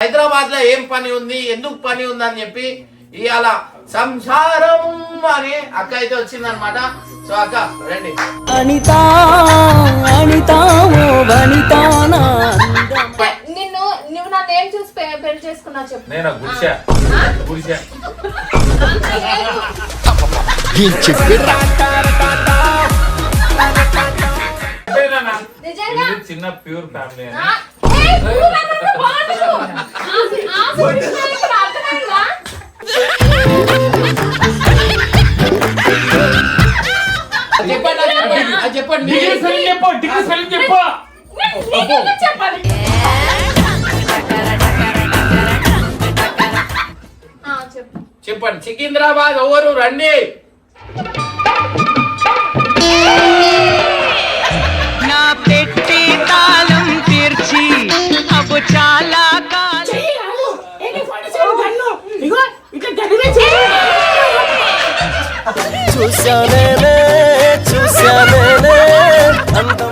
హైదరాబాద్ లో ఏం పని ఉంది, ఎందుకు పని ఉంది అని చెప్పి ఇవాళ సంసారం అని అక్క అయితే వచ్చిందనమాట. సో అక్క రండి. అనితా అనితా ఓ వనితా నిన్ను నువ్వు నా నేమ్ చూసి పెళ్లి చేసుకున్నా చెప్పు. నేను గుడిసా గుడిసా చిన్న ప్యూర్ ఫ్యామిలీ అని చెప్పండి చెప్పండి. సికింద్రాబాద్ ఎవరు రండి. నా పెట్టి తాళం తీర్చి అబ్బు చాలా చూసానే చూసానే అందం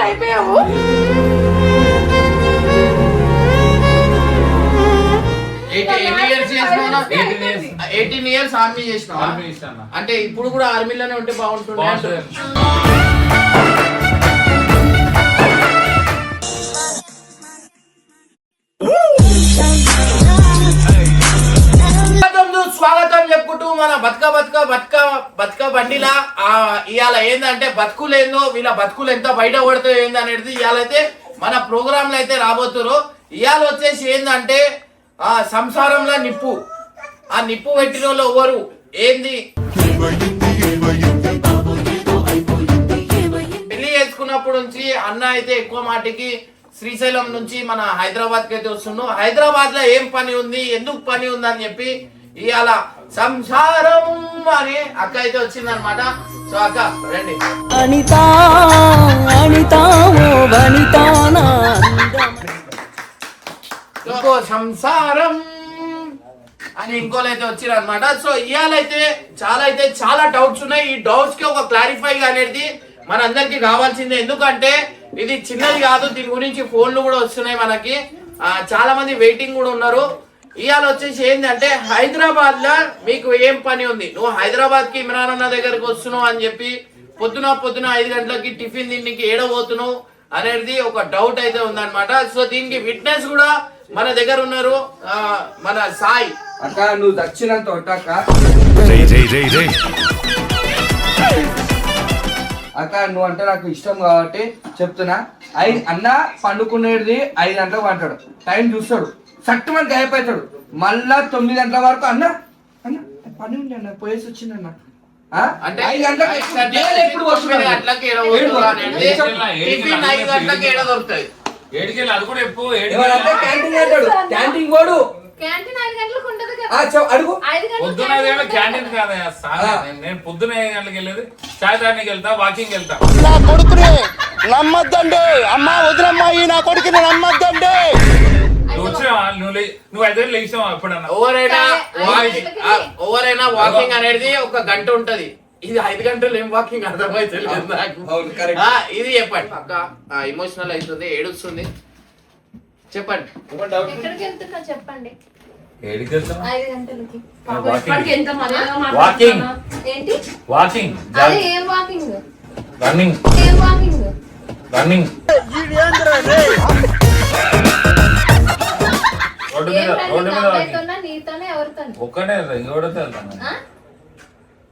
అయిపోయావు. 18 years ఆర్మీ చేసినావా? అంటే ఇప్పుడు కూడా ఆర్మీలోనే ఉంటే బాగుంటుంది. స్వాగతం చెప్పుకుంటూ మన బతుక బండిలా ఇవాళ ఏందంటే బతుకులేందో వీళ్ళ బతుకులు ఎంత బయట పడుతుందో ఏంది అనేది ఇవాళైతే మన ప్రోగ్రాంలు అయితే రాబోతున్నారు. ఇవాళ వచ్చేసి ఏందంటే సంసారంలో నిప్పు, ఆ నిప్పు పెట్టిన వాళ్ళు ఎవరు ఏంది, పెళ్లి చేసుకున్నప్పుడు నుంచి అన్న అయితే ఎక్కువ మాటికి శ్రీశైలం నుంచి మన హైదరాబాద్ కి అయితే వస్తున్నాడు. హైదరాబాద్ లో ఏం పని ఉంది, ఎందుకు పని ఉంది అని చెప్పి ఇవాళ సంసారం అని అక్క అయితే వచ్చిందనమాట. సో అక్క రండి. అనితా అనితా ఓ వనితా ఇంకో సంసారం అని ఇంకోలైతే వచ్చిరు అనమాట. సో ఇవాళైతే చాలా డౌట్స్ ఉన్నాయి. ఈ డౌట్స్ కి ఒక క్లారిఫై అనేది మనందరికి కావాల్సిందే. ఎందుకంటే ఇది చిన్నది కాదు, దీని గురించి ఫోన్లు కూడా వస్తున్నాయి మనకి. చాలా మంది వెయిటింగ్ కూడా ఉన్నారు. ఇవాళ వచ్చేసి ఏంటంటే హైదరాబాద్ లో మీకు ఏం పని ఉంది, నువ్వు హైదరాబాద్ కి ఇమ్రాన్ అన్న దగ్గరకు వస్తున్నావు అని చెప్పి పొద్దున 5 గంటలకి టిఫిన్ తిండికి ఏడబోతున్నావు అనేది ఒక డౌట్ అయితే ఉందన్నమాట. సో దీనికి విట్నెస్ కూడా మన దగ్గర ఉన్నారు, మన సాయి అక్క. నువ్వు దక్షిణంత అక్క, నువ్వు అంటే నాకు ఇష్టం కాబట్టి చెప్తున్నా. అన్న పండుకునేది 5 గంటలకు అంటాడు, టైం చూస్తాడు, సట్టు మనకి అయిపోతాడు. మళ్ళా 9 గంటల వరకు అన్న అన్న పని ఉంది అన్న, పోయేసి వచ్చిందన్న. అంటే 5 గంటలకు ఎప్పుడు క్యాంటీన్ పోడు. అడుగు నేను పొద్దున 5 గంటలకు వెళ్ళేది చాయ్ తాగడానికి వెళ్తా, వాకింగ్ వెళ్తా. నా కొడుకుని నమ్మద్దండి అమ్మా, వదిలమ్మా, ఈ నా కొడుకుని నమ్మద్దండి. నువ్వు 5 గంటలు లేచావా ఎప్పుడన్నా? ఓవరైనా వాకింగ్ అనేది 1 గంట ఉంటది. ఇది 5 గంటలు ఏం వాకింగ్ అర్థమైతే లేదు నాకు. ఇది చెప్పండి అక్క, ఎమోషనల్ అవుతుంది, ఏడుస్తుంది. చెప్పండి చెప్పండి. రన్నింగ్ రోడ్డు మీద ఒక్కనే ఎవరితో వెళ్తాను.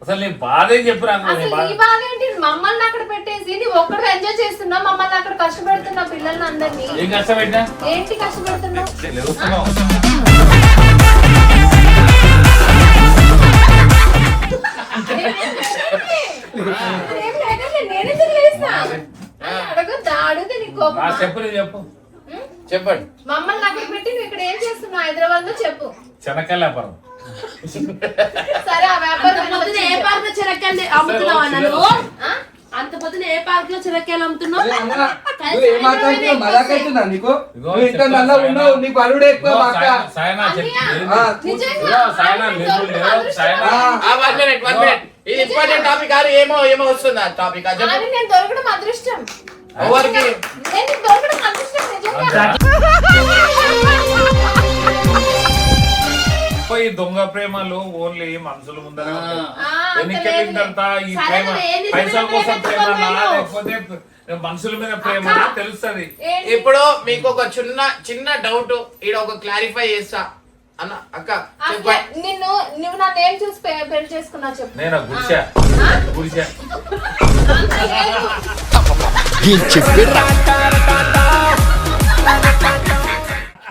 అసలు నీ బాధ ఏం చెప్పురా నీ అసలు బాధ నీ బాధ ఏంటి? మమ్మల్ని అక్కడ పెట్టేసి నువ్వు ఒక్కడు ఎంజాయ్ చేస్తున్నావు, మమ్మల్ని అక్కడ కష్టపెడుతున్నా పిల్లల్ని అందరినీ. ఏం కష్టపెట్టినా ఏంటి కష్టపెడుతున్నావు? లేవుతున్నావు నేనే తెలియజేస్తా. అడగొద్దా? అడిగితే నీకు కోపమా? చెప్పు నీ చెప్పు ఉం? చెప్పండి. మమ్మల్ని అక్కడ పెట్టి నువ్వు ఇక్కడ ఏం చేస్తున్నావు హైదరాబాద్ లో చెప్పు. చెనక్కాయల వ్యాపారం సరే ఆ వ్యాపారం పొద్దున ఏ పార్క్ లో చిరకాయలు అమ్ముతున్నావు అన్న నువ్వు? ఆ? అంత పొద్దున ఏ పార్క్ లో చిరకాయలు అమ్ముతున్నావు? నువ్వు ఏం మాట్లాడుతున్నావు? మజాకైతుందా నీకు? నువ్వు ఇంత నల్ల ఉన్నావు, నీకు అల్లుడే ఎక్కువ మా అక్క. సాయనా అన్నయ్య, నిజంగా సాయనా లేదు సాయనా వన్ మినిట్ ఇది ఇంపార్టెంట్ టాపిక్ కాదు. ఏమో వస్తుంది ఆ టాపిక్ అది చెప్పు. అని నేను దొరకడం అదృష్టం. ఎవరికి? నేను దొరకడం అదృష్టం నిజంగా. ఈ దొంగ ప్రేమలు ఓన్లీ మనుషుల ముందరే ఉంటాయి. ఆ, ఎన్నికెళ్ళిందంతా ఈ ప్రేమ పైసల కోసం ప్రేమ లేకపోతే మనుషుల మీద ప్రేమ తెలుస్తుంది. ఇప్పుడు మీకు ఒక చిన్న డౌట్ ఈడ ఒక క్లారిఫై చేస్తా అన్న అక్క అసలు చెప్పండి. నువ్వు నన్ను ఏం చూసి పెళ్లి చేసుకున్నావు చెప్పు. నేను గుడిసా ఆ? గుడిసా అంత లేదు.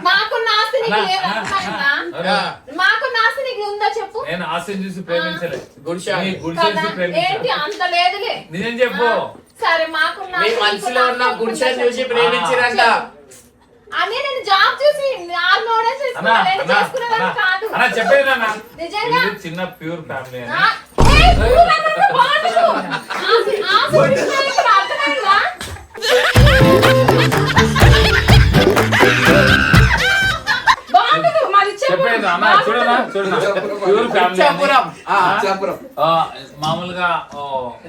మాకున్న ఆస్తి నీకు లేదా? అర్థమైందా? మాకున్న ఆస్తి నీకు ఉందా చెప్పు. నేను ఆశని చూసి ప్రేమించలే గుడిసా. నీ గుడిసె కదా? చూసి ప్రేమించలే. ఏంటి అంత లేదులే. నిజం చెప్పు. సరే మాకున్న మీ ఆస్తి మనసులో నీకు ఉన్న నాకు గుడిసె ఉందా చూసి చెప్పు. ప్రేమించిరంట. అని నేను జాబ్ చూసి ఆర్మోడే చేసుకునేదాన్ని కాదు. అన్నా చెప్పేది అన్న నిజంగా? ఇది చిన్న ప్యూర్ ఫ్యామిలీ అని. ఆ, ఏయ్, నువ్వు నన్ను బాగుండు. ఆశ విషయం ఇక్కడ అర్థమైందా? బాగుంటుంది మాది చెప్పేది అన్న చూడనా ప్యూర్ ఫ్యామిలీ ఇచ్చాపురం. ఇచ్చాపురం. మామూలుగా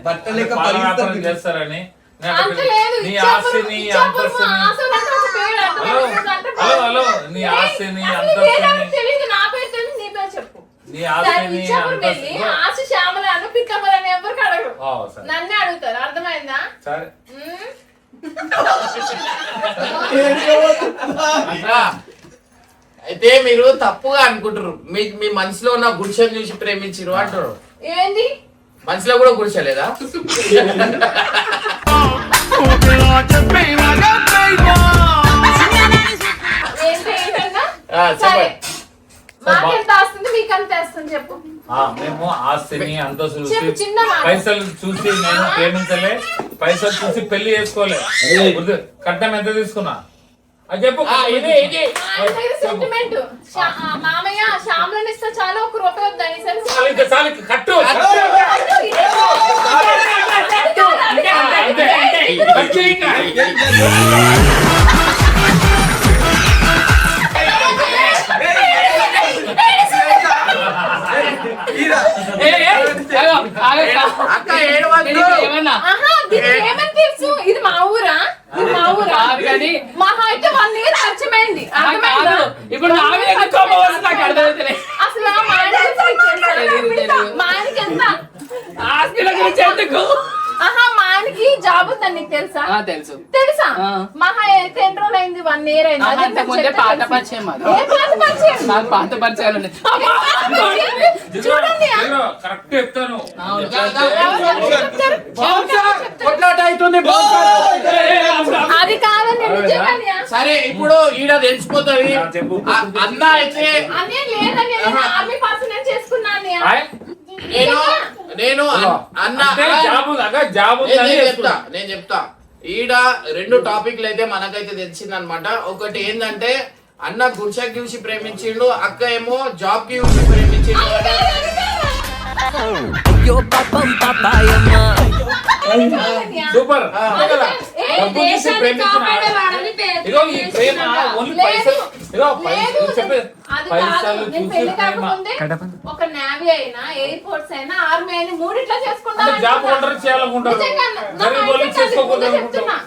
బట్టలు లెక్క పాల వ్యాపారం పలిగిస్తారు. చేస్తారని నేను అంత అక్కడ లేదు. నీ ఇచ్చాపురం, ఆస్తిని ఇచ్చాపురం, అంతస్తుని ఆశలు అంటే ఒక పేరు అర్థమైంది. హలో నీ ఏయ్, ఆస్తిని అసలు నీ పేరు అంతస్తుని నాకు తెలీదు. నా పేరు తెలియదు, నీ పేరు చెప్పు. నీ సరే, ఆస్తిని ఇచ్చాపురం వెళ్ళి అంతస్తుని ఆశ శ్యామల అను పిక్కమ్మలు అని ఎవరికి అడగరు. సరే నన్నే అడుగుతారు. అర్థమైందా? సరే ఉమ్. అట్లా. అయితే మీరు తప్పుగా అనుకుంటారు. మీ మనసులో ఉన్న గుడిసెను చూసి ప్రేమించిరు అంటారు. ఏంది? మనసులో కూడా గుడిసెలేదా? ఏంటి ఏంటన్నా? ఆ, సరే చెప్పండి. మాకెంత వస్తుంది మీకంత వేస్తుంది చెప్పు. మేము ఆస్తిని అంతస్తు చెప్పు, చూసి చిన్న మాట. పైసలు చూసి నేను ప్రేమించలే పైసలు చూసి పెళ్లి చేసుకోలే కట్నం ఎంత తీసుకున్నా అది చెప్పు ఇది మా ఆయన దగ్గర సెంటిమెంట్. మామయ్య శ్యామలను ఇస్తే చాలా ఒక రూపాయి వద్దని సరే చాలు ఇంకా చాలు ఇంకా కట్టు కట్టు ఇంకా. అక్క ఏడవద్దు. ఆహా, దీనికి ఏమని తెలుసు? ఇది మా ఊరా? ఇది మా ఊరా? మహా అయితే 1 year పరిచయమైంది. అర్థమైందా? ఇప్పుడు నా మీద ఎందుకు కోపం వస్తుంది నాకు అర్థమవుతలే. అసలు మా ఆయనకి తెలుసా? మా ఆయనకి ఎంత? ఆస్తిల గురించి ఎందుకు? ఆహా, మా ఆయనకి జాబ్ ఉందని నీకు తెలుసా? తెలుసు. తెలుసా? ఆ. మహా అయితే ఎన్ని రోజులు అయింది? 1 year అయింది. అదే అంత ముందే చెప్తే పాత తెలుసు. పరిచయం అది. ఏ పాత పరిచయం? నాకు పాత పరిచయాలు ఉన్నాయి. చూడండి ఇదిగో, కరెక్ట్ చెప్తాను కొట్లాట అవుతుంది. అది కాదని నిజంగానే. సరే ఇప్పుడు ఈడ తెలిసిపోతుంది. చెప్పు. అన్న అయితే అనే లేదని ఆర్మీ పర్సన్ చేసుకున్నా అన్నయ్య. ఆయ్, నేను అన్న అంటే జాబ్ ఉందా? జాబ్ ఉందా అని చెప్తున్నా. నేను చెప్తా ఈడ 2 టాపిక్లు అయితే మనకైతే తెలిసింది అనమాట. ఒకటి ఏంటంటే అన్న గుడిసెకి చూసి ప్రేమించిండు, అక్క ఏమో జాబ్ కి చూసి ప్రేమించిండు. అయ్యో పాపం పాపాయమ్మ సూపర్ ఆ. అంతే కదా? ఏ, డబ్బు చూసి దేశాన్ని ప్రేమించిన కాపాడేవాడని పేరు ఇదిగో ఈ ప్రేమ చేస్తున్నాడు. ఓన్లీ లేదు. పైసలు ఇదిగో లేదు. పైసలు చెప్పే అది పైసలు కాదు. నేను చూసి పెళ్లి ప్రేమ కాకముందే ఒక నేవీ అయినా ఎయిర్ ఫోర్స్ అయినా ఆర్మీ అయినా మూడిట్లో చేసుకుంటా అంటే జాబ్ కొంటారు చేయాలనుకుంటారు నిజంగా నా గరీబ్ వాళ్ళు మైండ్ చేసుకోకూడదు అది అనుకుంటారు చెప్తున్నా.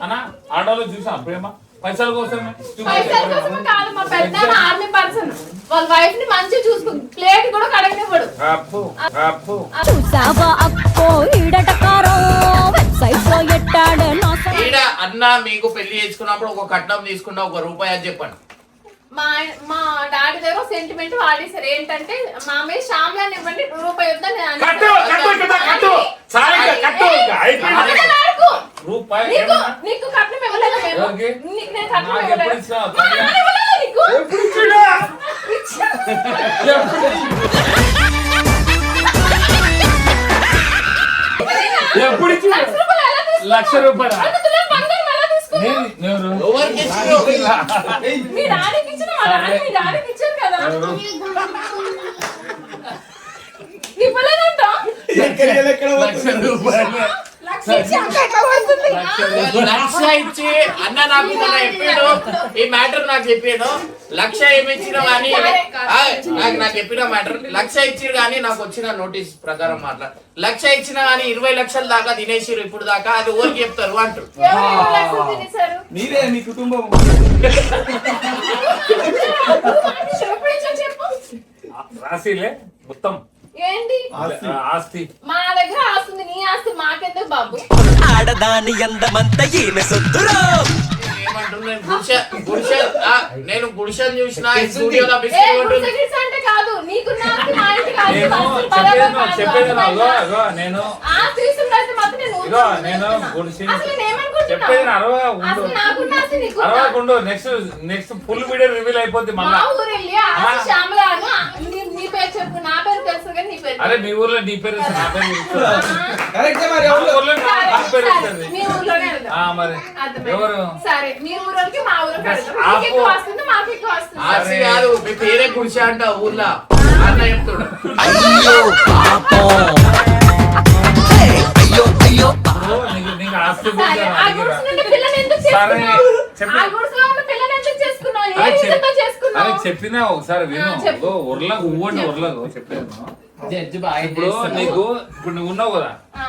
అన్న ఆడవాళ్ళు చూసాం ప్రేమ పైసల కోసమే పైసల కోసం కాదు. మా పెద్ద ఆర్మీ పర్సన్ వాళ్ళ వైఫ్ ని మంచిగా చూసుకుంది. ప్లేట్ కూడా కడగనివ్వడు. అప్పు అప్పు చూసావా అక్కో ఈడటకారో వెబ్సైట్ లో ఎట్టాడ ఈడ అన్న మీకు పెళ్లి చేసుకున్నప్పుడు ఒక కట్నం తీసుకున్న 1 రూపాయి అని చెప్పండి. మా డాడీ దగ్గర సెంటిమెంట్ వాడేసారు ఏంటంటే మామయ్య శ్యామ్లాన్ని ఇవ్వండి రూపాయి వద్దని నేను కట్టు కట్టు కదా కట్టు చాలు ఇంకా కట్టు అయిపోయింది అబద్ధాలు ఆడకు. రూపాయి నీకు కట్నం ఇవ్వలేదు మేము ఓకే. నేను కట్నం నాకు ఇవ్వలేదు. ఎప్పుడు ఇచ్చినావు? కట్నం ఇవ్వలేదు నీకు. ఎప్పుడు ఇచ్చిన లక్ష రూపాయలు ఎలా తీసుకున్నావు? 1,00,000 రూపాయలు అంత తులాలు బంగారం ఎలా తీసుకున్నావు? నేను ఎవరికి ఇచ్చిర్రు? మీ డాడీకి ఇచ్చిన మా డాడీ మీ డాడీకి ఇచ్చారు కదా ఇవ్వలేదంట 1,00,000 రూపాయలు లక్ష ఇచ్చి అంత ఎట్లా పడుతుంది? లక్ష ఇచ్చి అన్న నాకు మొన్న చెప్పాడు ఈ మ్యాటర్ నాకు చెప్పాడు. లక్ష ఏమి ఇచ్చినా కానీ నాకు చెప్పిన మ్యాటర్ లక్ష ఇచ్చిరు కానీ నాకు వచ్చిన నోటీస్ ప్రకారం మాట్లా లక్ష ఇచ్చినా కానీ 20 లక్షల దాకా తినేసిరు ఇప్పుడు దాకా అది ఊరికి చెప్తారు అంటారు. ఎవరు 20 లక్షలు తినేశారు? మీరే మీ కుటుంబం ఎప్పుడు ఇచ్చావు చెప్పు. రాసిలే మొత్తం ఏంటి ఆస్తి మా దగ్గర ఆస్తుంది నీ ఆస్తి మాకెందుకు బాబు? ఆడదాని అందమంత ఈమె సొత్తురా నేను గుడిసెలు చూసిన స్టూడియోలో ఏ గుడిసె గిడిసె అంటే కాదు నీకున్న ఆస్తి మా ఇంటి కాదు. నేను ఆస్తి పరమ కాదు. చెప్పేది అర్థమైందా? నేను ఆస్తి తీసుకుంటే మాత్రం నేను ఇగో ఊరుకోను. నేను గుడిసి అసలు నేను ఏమనుకుంటున్నా? చెప్పేది ఉండు అసలు నాకున్న ఆస్తి నీకున్నా? అరవకుండు నెక్స్ట్ ఫుల్ వీడియో రివీల్ అయిపోద్ది మా మళ్ళా ఊరు వెళ్ళి ఆస్తి శ్యామల అను. నీ పేరు చెప్పు నా పేరు తెలుసు కానీ నీ పేరు అరే మీ ఊర్లో నీ పేరు నా పేరు తెలుసు. కరెక్ట్ మరి మా ఎవరు ఊర్లో నా పేరు వస్తుంది. మీ ఊర్లోనే వెళ్దాం. మరి అర్థమైంది. ఎవరు సరే మీ ఊరికి మా ఊరికి వెళ్దాం. ఆపు. నీకు ఎక్కువ వస్తుంది మాకు ఎక్కువ వస్తుంది. ఆస్తి కాదు మీ పేరే గుడిసె అంట ఊర్లో అన్న చెప్తాడు. అయ్యో పాపం అయ్యో నీకు ఆస్తి సరే, ఆ గుడిసె నుండి పిల్లని ఎందుకు సరే, చేసుకున్నావు? చెప్పు. ఆ గుడిసెలో ఉన్న పిల్లని ఎందుకు చేసుకున్నావు? ఏ అరే రీజన్తో చేసుకున్నావు? అరే చెప్పినా ఒకసారి విను చెప్పు. ఉర్లకు ఊవండి ఉర్లకు చెప్పాను జడ్జి బాగా ఇప్పుడు నీకు ఇప్పుడు నువ్వు ఉన్నావు కదా ఆ,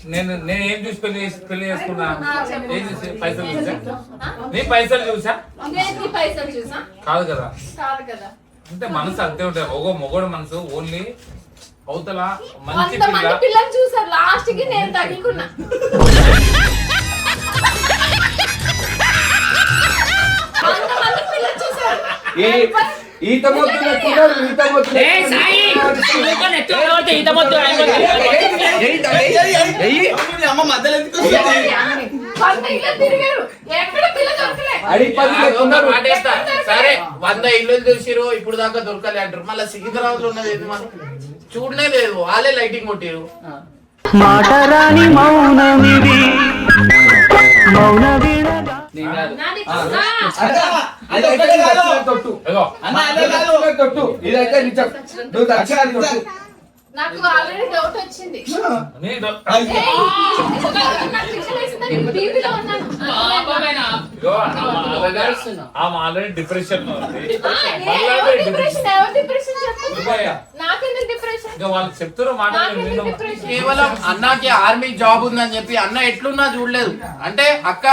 నేను ఏం చూసి పెళ్లి చేసుకున్నా చెప్పు. ఏం చూసి పైసలు చూసా ఆ? నీ పైసలు చూసా నేను నీ పైసలు చూసా? కాదు కదా కాదు కదా. అంటే మనసు అంతే ఉంటాయి ఒక మొగోడు మనసు ఓన్లీ అవతల మంచి కొంతమంది పిల్ల పిల్లలు చూసారు లాస్ట్ కి నేను తగులుకున్నా. కొంతమంది పిల్లలు చూసారు. ఈత మొత్తం పెట్టుకున్నారు ఈత మొత్తం కొంత ఇల్లు తిరిగారు ఎక్కడ పిల్ల దొరకలే. అడిగి పది ఒక పెట్టుకున్నారు మాట వేస్తా. సరే 100 ఇల్లు చూసిరు ఇప్పుడు దాకా దొరకలే అంటారు. మళ్ళీ సికింద్రాబాద్ లో ఉన్నది ఏది మనం చూడనే లేదు వాళ్ళే లైటింగ్ కొట్టిరు. నాది అది అయితే లక్షల తొట్టు ఏదో లక్షల తొట్టు ఇదైతే నిజం నువ్వు లక్షల తొట్టు నాకు ఆల్రెడీ డౌట్ వచ్చింది. నీ ఏయ్, నాకు పిచ్చలు వేసిందని టీవీలో ఉన్నాను. ఇగో ఆమె ఆల్రెడీ డిప్రెషన్ లో ఉంది ఎవరు డిప్రెషన్ ఎవరు డిప్రెషన్ చెప్పు. ఇదిగోయ్యా. నాకెందుకు డిప్రెషన్? ఇంకా వాళ్ళు చెప్తారు మాట నాకెందుకు డిప్రెషన్? కేవలం అన్నకి ఆర్మీ జాబ్ ఉందని చెప్పి అన్న ఎట్లున్నా చూడలేదు. అంటే అక్క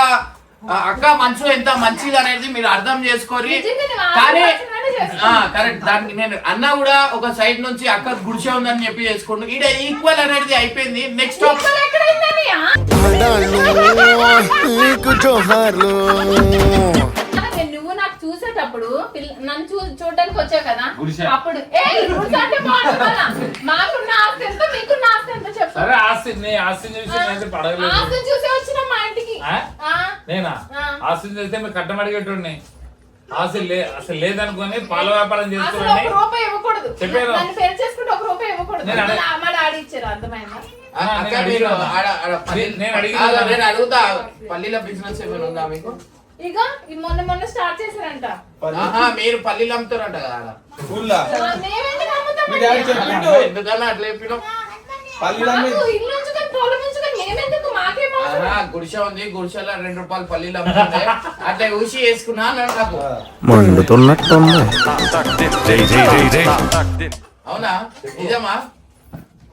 మనసు ఎంత మంచిది అనేది మీరు అర్థం చేసుకోరి. నిజంగా నువ్వు కానీ ఆలోచననే చేస్తున్నావు. కరెక్ట్ దానికి నేను అన్న కూడా ఒక సైడ్ నుంచి అక్క గుడిసె ఉందని చెప్పి చేసుకోండి. ఈడ ఈక్వల్ అనేది అయిపోయింది. నెక్స్ట్ ఇక్కడ ఎక్కడైందన్నయ్య? నీకు జోహార్లు అదే నువ్వు నాకు చూసేటప్పుడు నన్ను చూడడానికి వచ్చావు కదా గుడిసె. అప్పుడు గుడిసె అంటే బాగుంటుంది కదా. మాకున్న ఆస్తి ఎంత మీకున్న ఆస్తి ఎంత చెప్పు. సరే ఆస్తి ఆస్తిని చూసి నేనైతే పడగలేదు ఆస్తిని చూసే వచ్చినాం మా ఇంటికి. ఆ? ఆ, నేనా ఆ. ఆస్తిని చూస్తే మీరు కట్టం అడిగేటోడిని అసలు లేదనుకొని పాల వ్యాపారం అసలు చేసుకోండి ఒక రూపాయి ఇవ్వకూడదు. చెప్పాను. నన్ను పెళ్లి చేసుకుంటే ఒక రూపాయి ఇవ్వకూడదు. నేను అడగ- మా డాడీ ఇచ్చారు అర్థమైందా? అక్క మీరు నేను అడిగిన నేను అడుగుతా పల్లీల బిజినెస్ ఏమైనా ఉందా మీకు? ఇక ఈ మొన్న స్టార్ట్ చేశారంట. మీరు పల్లీలు అమ్ముతారంట కదా ఆడ. మేమెందుకు అమ్ముతామండి? మీ డాడీ చెప్పిండు. ఎందుకన్నా అట్లా చెప్పినావు? మాకు ఇల్లు ఉంచుకొని పొలం ఉంచుకొని మేమెందుకు మాకేం అవసరం? గుడిసె ఉంది గుడిసెలో 2 రూపాయలు పల్లీలు అమ్ముతుంటే అట్లా ఊసి వేసుకున్నా అన్నాడు నాకు. మండుతున్నట్టుంది అవునా నిజమా?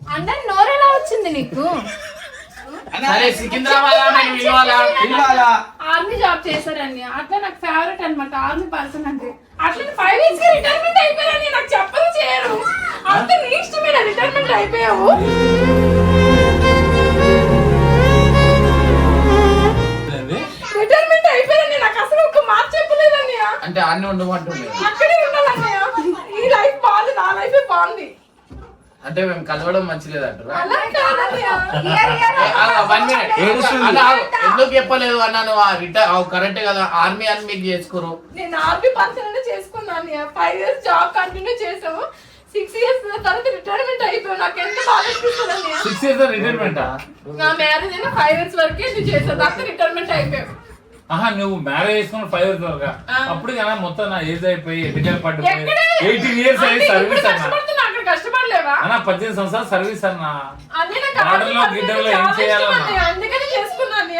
అందరి నోరెలా వచ్చింది నీకు? సరే సికింద్రాబాద్ నేను విలువాలా? ఆర్మీ జాబ్ చేశారని అట్లా నాకు ఫేవరెట్ అన్నమాట ఆర్మీ పర్సన్ అంటే. అట్లా 5 ఇయర్స్ కి రిటైర్మెంట్ అయిపోయారని నాకు చెప్పదు చేయరు. అంత నీ ఇష్టమేనా రిటైర్మెంట్ అయిపోయావు? రిటైర్మెంట్ అయిపోయారని నాకు అసలు ఒక మాట చెప్పలేదని. అంటే అన్ని ఉండమంటుండే అక్కడే ఉండాలన్నయ్య. ఈ లైఫ్ బాగుంది, నా లైఫే బాగుంది. అంటే మేము కలవడం మంచిది అంటారా? అలా కాదన్నయ్య. Year, year వన్ మినిట్ ఎందుకు చెప్పలేదు అన్నాను. కరెక్టే కదా, ఆర్మీ అని మీకు చేసుకోరు. నేను ఆర్మీ పర్సన్ చేసుకున్నాను. 5 years జాబ్ కంటిన్యూ చేసాము. 6 years తర్వాత రిటైర్మెంట్ అయిపోయావు. నాకు ఎంత బాధ అనిపిస్తుంది. 6 years రిటైర్మెంట్. నా మ్యారేజ్ అయినా 5 years వరకే నువ్వు చేసావు. తర్వాత రిటైర్మెంట్ అయిపోయావు. ఆహా, నువ్వు మ్యారేజ్ చేసుకున్న 5 years వరకు. అప్పుడు కదా మొత్తం నా ఏజ్ అయిపోయి ఎన్నికలు పడిపోయి ఎక్కడే? 18 years అయ్యి అంటే సర్వీస్ ఇప్పుడు అన్న. కష్టపడుతున్నా, అక్కడ కష్టపడలేవా? అన్న 18 సంవత్సరాలు సర్వీస్ అన్న. అన్నీ నాకు వాడలో ఆర్మీ గిడ్డలో పర్సన్ ఏం చాలా చేయాలన్నా? ఇష్టం అన్నయ్య. అందుకని చేసుకున్నాను.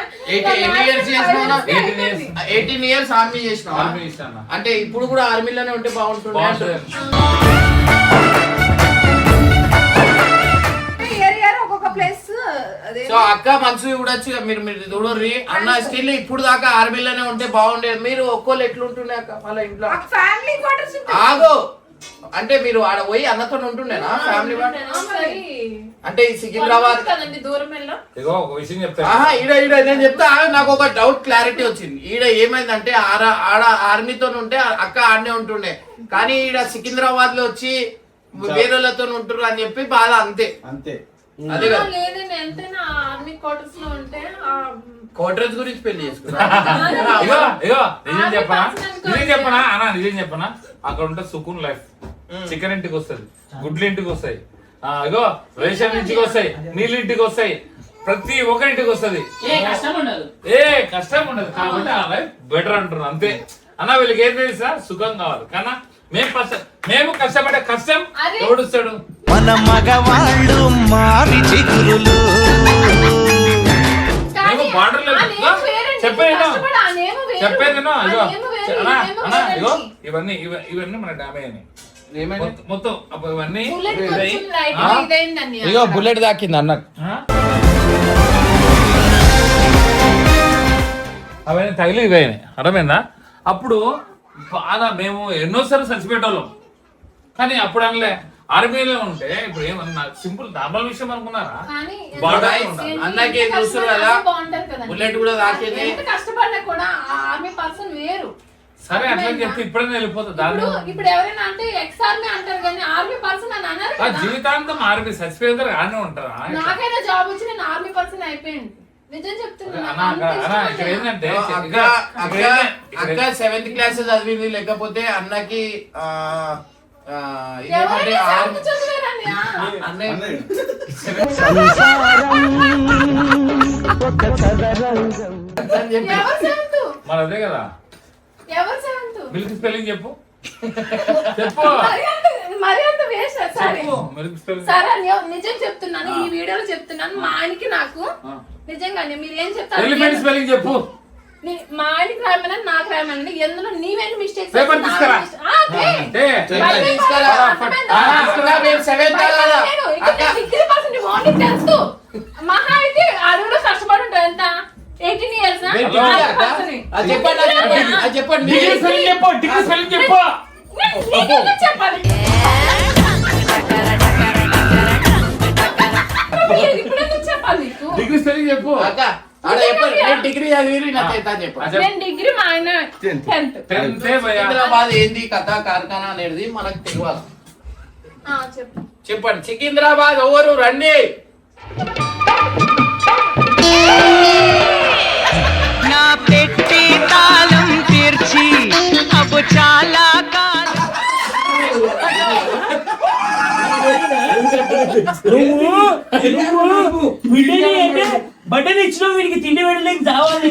ఎన్ని years చేసుకున్నావు? 18 years. 18 years ఆర్మీ చేసినావా? ఆర్మీ ఇస్తాను. అంటే ఇప్పుడు కూడా ఆర్మీలోనే ఉంటే బాగుంటుంది బాగుంటుంది. ఒక్కొక్క ప్లేస్ అదే. సో అక్క మనసు చూడొచ్చు, మీరు మీరు చూడర్రి అన్న. స్టిల్ ఇప్పుడు దాకా ఆర్మీలోనే ఉంటే బాగుండేది. మీరు ఒక్కోళ్ళు ఎట్లుంటుండే అక్క వాళ్ళ ఇంట్లో? ఫ్యామిలీ క్వార్టర్స్ ఆగో, అంటే మీరు ఆడ పోయి అన్నతో ఉంటుండేనా ఫ్యామిలీ అంటే ఈ సికింద్రాబాద్ కదండి, దూరం వెళ్ళాం. ఇగో ఒక విషయం చెప్తాను. ఆహా, ఈడ నేను చెప్తా. నాకు ఒక డౌట్ క్లారిటీ వచ్చింది. ఈడ ఏమైందంటే ఆడ ఆర్మీతో ఉంటే అక్క ఆడనే ఉంటుండే, కానీ ఈడ సికింద్రాబాద్ లో వచ్చి వేరేలతో ఉంటున్నారు అని చెప్పి బాధ. అంతే అంతే. అదే కదా, లేదండి, ఎంతైనా ఆర్మీ క్వార్టర్స్ లో ఉంటే కోటరేజ్ గురించి పెళ్లి చేసుకున్నా. ఇగో నిజం చెప్పనా అన్న, నిజం చెప్పనా, అక్కడ ఉంటే సుకూన్ లైఫ్. చికెన్ ఇంటికి వస్తుంది, గుడ్లు ఇంటికి వస్తాయి, ఇగో రేషన్ ఇంటికి వస్తాయి, నీళ్ళ ఇంటికి వస్తాయి, ప్రతి ఒక్కరింటికి వస్తుంది. ఏ కష్టం ఉండదు కాబట్టి ఆ లైఫ్ బెటర్ అంటున్నారు అంతే అన్న. వీళ్ళకి ఏం తెలుసా, సుఖం కావాలి. కానీ మేము కష్టపడే కష్టం ఎవడుస్తాడు? మన మగవాళ్ళు మారి చిగురులు మేము బార్డర్లో చెప్పేది ఇగో ఇవన్నీ మన డామేజ్ అని మొత్తం ఇవన్నీ ఇగో బుల్లెట్ దాకింది అన్న. అవన్నీ తగిలి ఇవన్నీ అర్థమైందా? అప్పుడు బాగా మేము ఎన్నోసార్లు చచ్చిపోయేటోళ్ళం, కానీ అప్పుడు అనలే. ఆర్మీలో ఉంటే ఇప్పుడు ఏమన్నా సింపుల్ నార్మల్ విషయం అనుకున్నారా? అన్నకి చూస్తారు కదా, బుల్లెట్ కూడా దాకింది. కష్టపడినా కూడా ఆర్మీ పర్సన్ వేరు. సరే అట్లా చెప్పి ఇప్పుడైనా వెళ్ళిపోతుంది. ఇప్పుడు ఎవరైనా అంటే ఎక్స్ ఆర్మీ అంటారు కానీ ఆర్మీ పర్సన్ అని అన్నారు. జీవితాంతం ఆర్మీ చచ్చిపోయేందరూ ఆనే ఉంటారా? నాకైనా జాబ్ వచ్చి నేను ఆర్మీ పర్సన్ అయిపోయింది. నిజం చెప్తున్నా. ఇక్కడ ఏంటంటే అక్క 7th క్లాస్ చదివింది, లేకపోతే అన్నకి ఇదేమంటే మరి అదే కదా. మిల్క్ స్పెల్లింగ్ చెప్పు. మరి అంత వేస్ట్. సరే మిల్క్ స్పెల్లింగ్ సరే నిజం చెప్తున్నాను, ఈ వీడియోలో చెప్తున్నాను. మా ఆయనకి నాకు నిజంగానే మీరు ఏం చెప్తారు, ఎలిఫెంట్ స్పెల్లింగ్ చెప్పు. మా ఆయనకి రాయమని నాకు రాయమని ఎందులో నీవేంటి మిస్టేక్స్ తెలుసు. మహా అయితే అడుగులో కష్టపడి ఉంటావు. ఎంత 18 years చెప్పండి. చెప్పాలి. ఇప్పుడు చెప్పాలి నీకు డిగ్రీ స్పెల్లింగ్ చెప్పు. డిగ్రీ చదివి నేను డిగ్రీ, మా ఆయన 10th. సికింద్రాబాద్ ఏంది కథ కార్ఖానా అనేది మనకు తెలియాలి. చెప్పండి, సికింద్రాబాద్ ఎవరు రండి? నా పెట్టి తాళం తీర్చి అబ్బు చాలా బట్టలు ఇచ్చిన వీడికి తిండి పెట్టలేక చావాలి.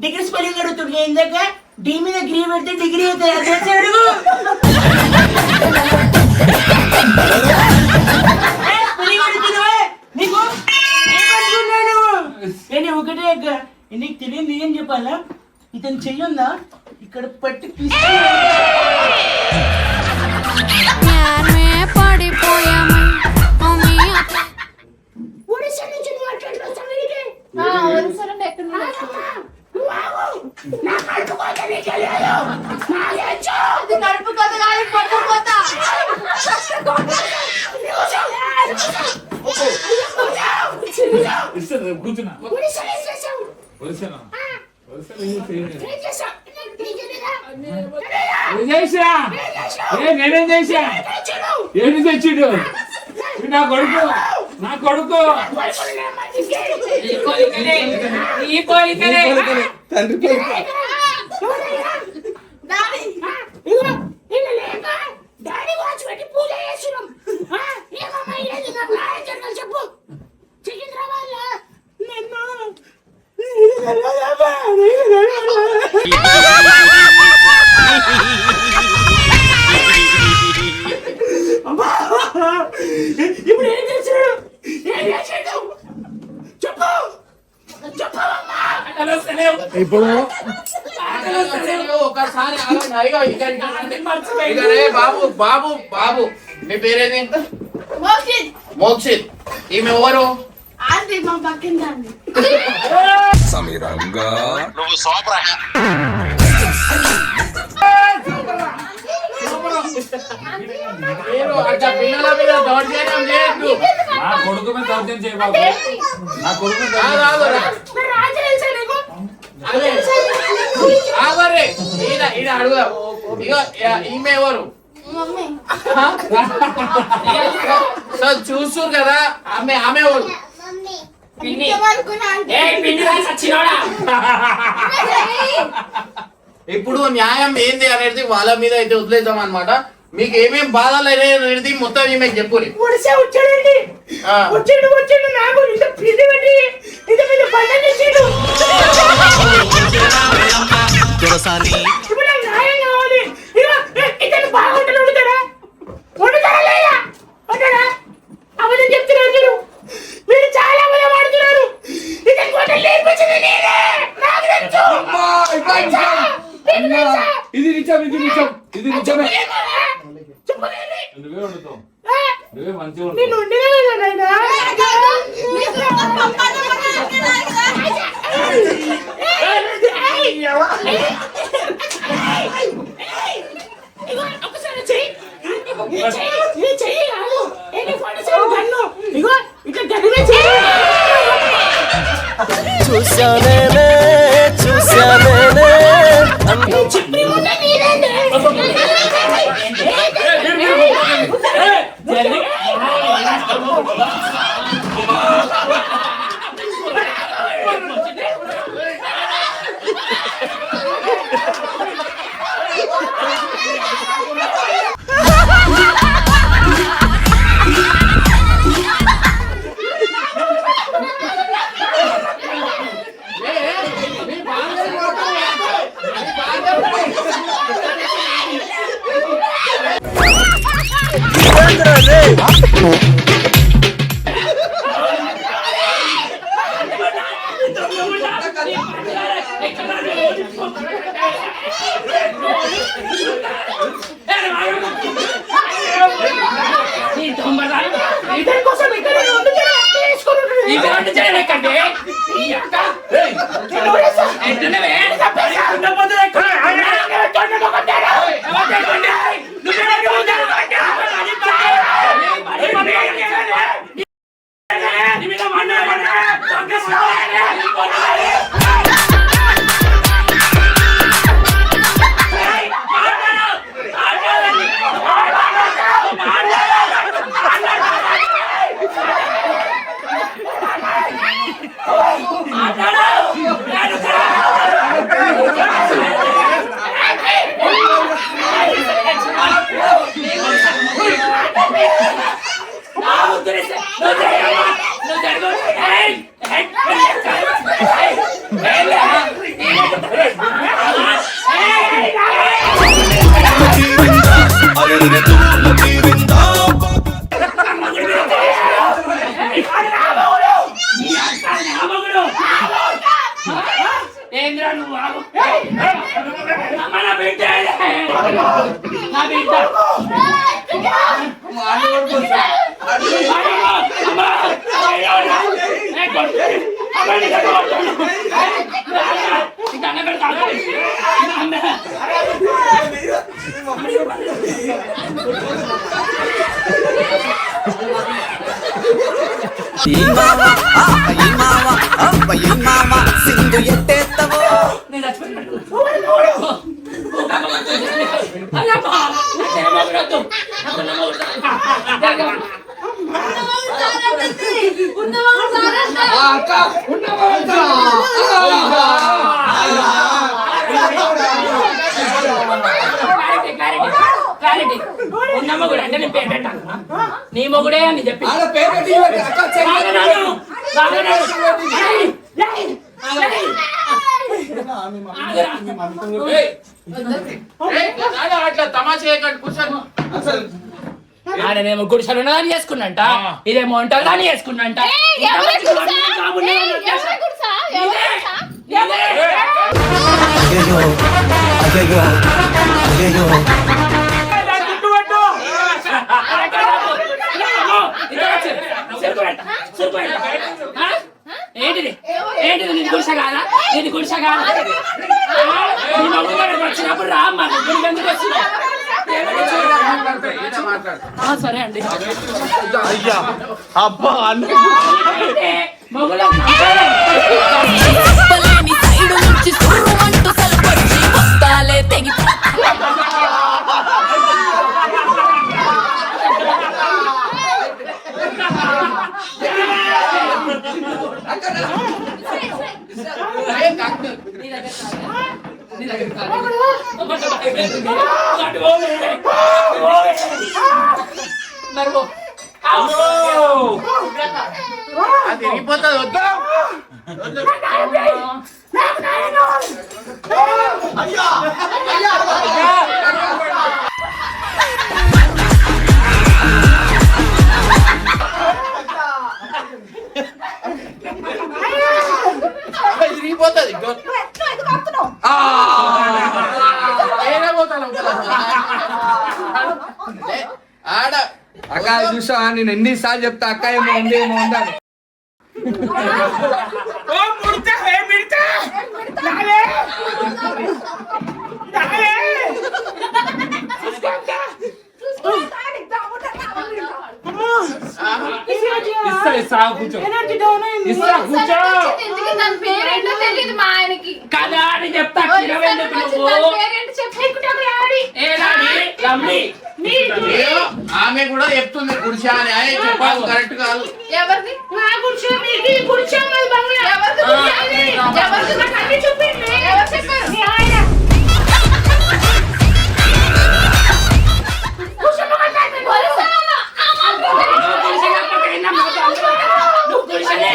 డిగ్రీ స్పెల్లింగ్ అడుగుతుంది. ఏందాక డి మీద గ్రీ పెడితే డిగ్రీ అవుతాయి. అడుగు నీకు నేను ఒకటే అక్క నీకు తెలియదు ఏం చెప్పాలా ఇతను చెయ్యుందా ఇక్కడ పట్టి కడుపు కొత్త కాదు పట్టు కొత్త కూర్చున్నా నేనేం చేసా ఏంటి తెచ్చిడు నా కొడుకు ఈ కోరికనే తండ్రి డాడీ వాచ్ పెట్టి పూజ చేస్తున్నాం చెప్పు చికెన్ వాళ్ళ ఇప్పుడు ఏం చేస్తున్నాడు చెప్పు ఇప్పుడు ఒకసారి బాబు మీ పేరేది మోక్షిత్ ఈమె ఎవరు ఆంటీ మా పక్కింది అండి మీరు అట్లా పిల్లల మీద దౌర్జన్యం చేయొద్దు. నా కొడుకు మీద దౌర్జన్యం చేయబాబు నా కొడుకు మీద ఆగరే ఈయన అడుగుదాం. ఇగో ఈమె ఎవరు సో చూస్తురు కదా ఆమె ఎవరు ఇప్పుడు న్యాయం ఏంది అనేది వాళ్ళ మీద అయితే వదిలేద్దాం అనమాట. మీకు ఏమేం బాధలు అనేది మొత్తం ఈమె చెప్పురి. వచ్చాడండి వచ్చాడు నాకు ఇంత పిల్లి పెట్టి ఇంత పెద్ద పంట తెచ్చాడు ఇప్పుడు నాకు న్యాయం కావాలి. ఇతను బాగుంటాడు వండుతారా లేదా వంటాడా అబద్ధం చెప్తున్నారు మీరు చాలా అబద్ధం ఆడుతున్నారు. ఇతను కొట్ట లేపించింది నేనే నాకు తెలుసు. ఇది నిజమే నువ్వే వండుతావు నువ్వే మంచిగా నేను వండుతావు. ఉండేదే కదా నాయనా. ఒకసారి చెయ్యి కాదు ఇగో ఇట్లా గదిలో చెయ్యి చెప్పి ఉంటే నీదేంటి? ఇతని కోసం ఇక్కడ కంటే ఏంద్రా నువ్వు ఆగు. అమ్మ, నా బిడ్డ. నా బిడ్డ. అమ్మ, ఏ కొడుకు. అమ్మ, నీ దగ్గర కొడుకు. నీకు అన్నం పెడతాను. అమ్మ. సింధు ఎత్తేత్తవో నేను చచ్చిపోయినట్టు. అయ్యప్ప, నా చేయమగడొద్దు. నాకు నా మొగుడు. అక్క ఉన్నవాళ్ళ క్లారిటీ. ఉన్న మొగుడు అంటే నేను పేరు పెట్టాను. నీ మొగుడే అని చెప్పి ఆడ పేరు అట్లా తమాషా చేయకండి, కూర్చోండి. ఆడనేమో గుడిసెలు ఉన్నదాన్ని చేసుకున్నంట, ఇదేమో వంటదాన్ని చేసుకున్నంట. ఏంటిది ఏంటిది నీది గుడిసె కాదా? నీది గుడిసె కాదా? నీ మమ్మీ గారికి వచ్చినప్పుడు రా అమ్మ, గుడికి ఎందుకు వచ్చినా? సరే అండి. అబ్బా మొగుడు సైడు నుంచి సుర్రుమంటూ సలపొచ్చి వస్తాలే తెగి అది తిరిగిపోతుంది, వద్దు. తిరిగిపోతుంది. ఆడ అక్క చూసా నేను ఎన్నిసార్లు చెప్తా అక్క ఏమో ఉంది ఏమో ఉందని. కదా అని చెప్తా. ఆమె కూడా చెప్తుంది గుడిసా అని, ఆయన చెప్పాలి కరెక్ట్ కాదు. ఎవరిది? నా గుడిసె, మీది గుడిసె, మాది బంగ్లా. ఎవరిది గుడిసె అది? ఎవరిది? నాకు అన్ని చూపించండి. ఎవరు చెప్పారు? మీ ఆయన. గుడిసె మొగలు కాదు, గుడిసె అన్న. నువ్వు గుడిసెనే.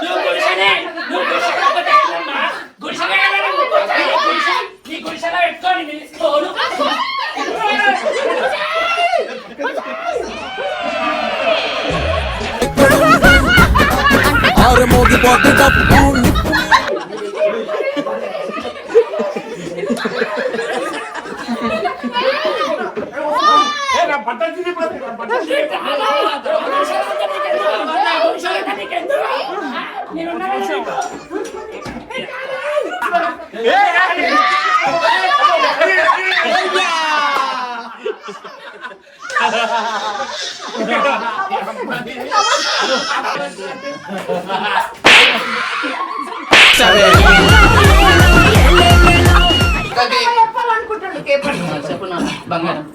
నువ్వు గుడిసెనే. నువ్వు గుడిసె కాకపోతే ఏంటమ్మా? గుడిసెనే కదా నువ్వు గుడిసె. నీ గుడిసెలో పెట్టుకొని నిలుసుకోను. ఆరు మోగిపోతే డప్పు చెప్పాలనుకుంటాడు. చెప్పు నా బంగారం.